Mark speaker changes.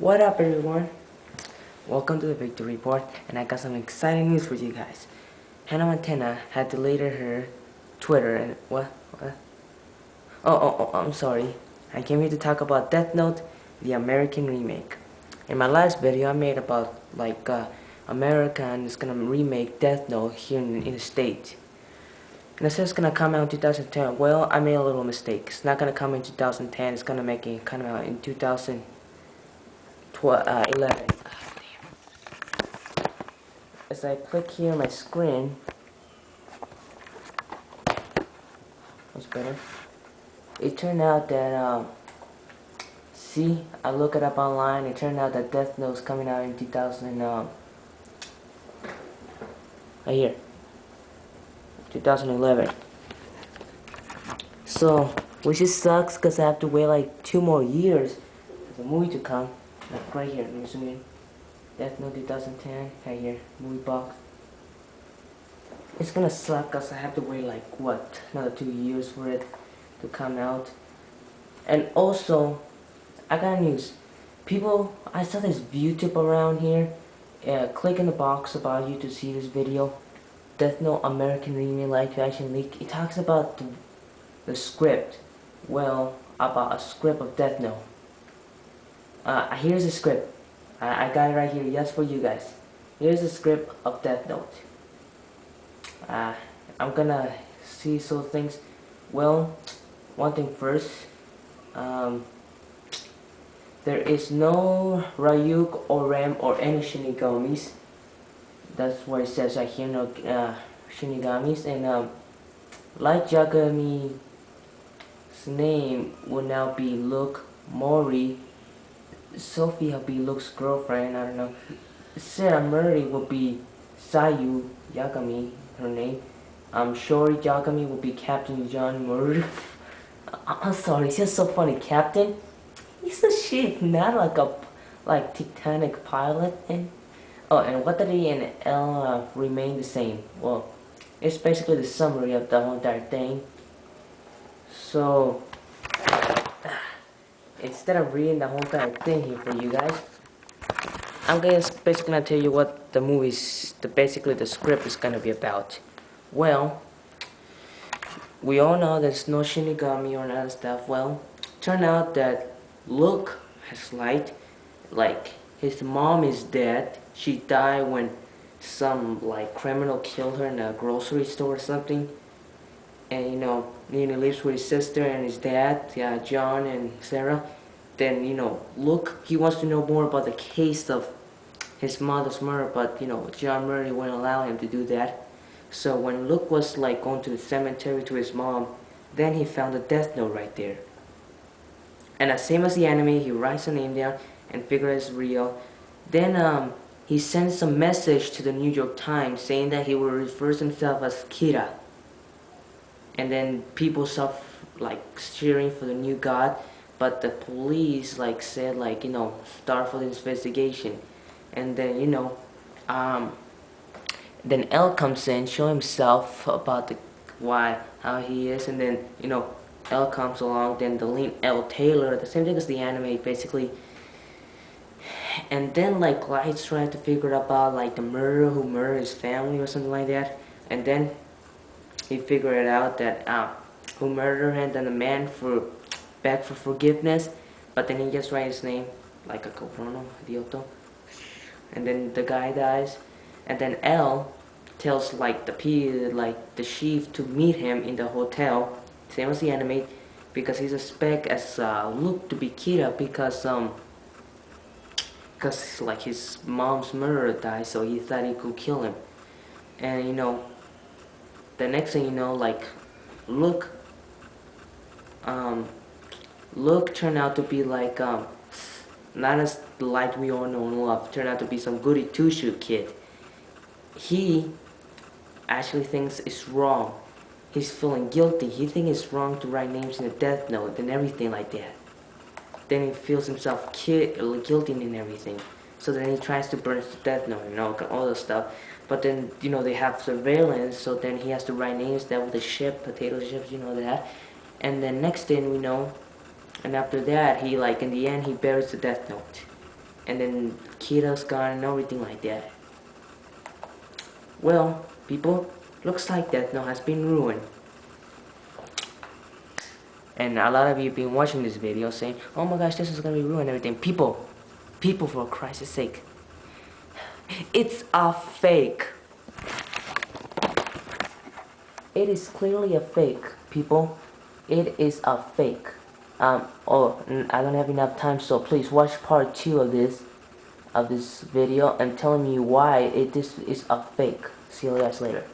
Speaker 1: What up, everyone? Welcome to the Victory Report, and I got some exciting news for you guys. Hannah Montana had deleted her Twitter and what? I'm sorry. I came here to talk about Death Note, the American remake. In my last video, I made about America and it's gonna remake Death Note here in the States. And it says it's gonna come out in 2010. Well, I made a little mistake. It's not gonna come in 2010. It's gonna make it come out in 2011. As I click here on my screen, that's better. It turned out that see, I look it up online. It turned out that Death Note is coming out in 2000. Right here, 2011. So, which just sucks because I have to wait like 2 more years for the movie to come. Like right here, let me zoom in. Death Note 2010, right here, movie box. It's gonna suck because I have to wait like what, another 2 years for it to come out. And also, I got news. People, I saw this YouTube around here. Click in the box about you to see this video. Death Note American Remake live action leak. It talks about the script. Well, about a script of Death Note. Here's the script. I got it right here, just for you guys. Here's the script of Death Note. I'm gonna see some things. Well, one thing first. There is no Ryuk or Rem or any Shinigamis. That's what it says right here, no Shinigamis. And Light Yagami's name will now be Luke Mori. Sophie will be Luke's girlfriend, I don't know. Sarah Murray will be Sayu Yagami, her name. Shori Yagami will be Captain John Murray. I'm sorry, it's just so funny. Captain? He's a ship, not like Titanic pilot. And Watari and L remain the same. Well, it's basically the summary of the whole entire thing. So, instead of reading the whole entire thing here for you guys, I'm basically gonna tell you what the movie's, basically the script is gonna be about. Well, we all know there's no Shinigami or other stuff. Well, turn out that Luke has light, like his mom is dead. She died when some like criminal killed her in a grocery store or something. And he lives with his sister and his dad, John and Sarah. Then Luke, he wants to know more about the case of his mother's murder, but John Murray wouldn't allow him to do that. So when Luke was like going to the cemetery to his mom, then he found the Death Note right there. And as same as the anime, he writes the name down and figures it's real. Then he sends a message to the New York Times saying that he will refer himself as Kira. And then people start like cheering for the new god, but the police said start for the investigation. And then then L comes in, show himself about how he is, and then L comes along. Then the lead L Taylor, the same thing as the anime basically. And then Light's trying to figure about the murderer who murdered his family or something like that. And then he figured it out that who murdered him, then the man begged for forgiveness, but then he just writes his name like a Corono Dioto. And then the guy dies. And then L tells the chief to meet him in the hotel, same as the anime, because he suspects as Luke to be Kira because his mom's murderer died, so he thought he could kill him. And the next thing you know, Luke turned out to be not as the light we all know and love. Turned out to be some goody two-shoe kid. He actually thinks it's wrong. He's feeling guilty. He thinks it's wrong to write names in the Death Note and everything like that. Then he feels himself guilty and everything. So then he tries to burn the Death Note and all that stuff. But then they have surveillance, so then he has to write names down with the ship, potato chips, that. And then next thing we know, and after that he in the end he buries the Death Note. and then Kira's gone and everything like that. Well, people, looks like Death Note has been ruined. And a lot of you have been watching this video saying, oh my gosh, this is gonna be ruined and everything. People, for Christ's sake. It's a fake. It is clearly a fake, people. It is a fake. Oh, I don't have enough time, so please watch part 2 of this video and tell me why this is a fake. See you guys later.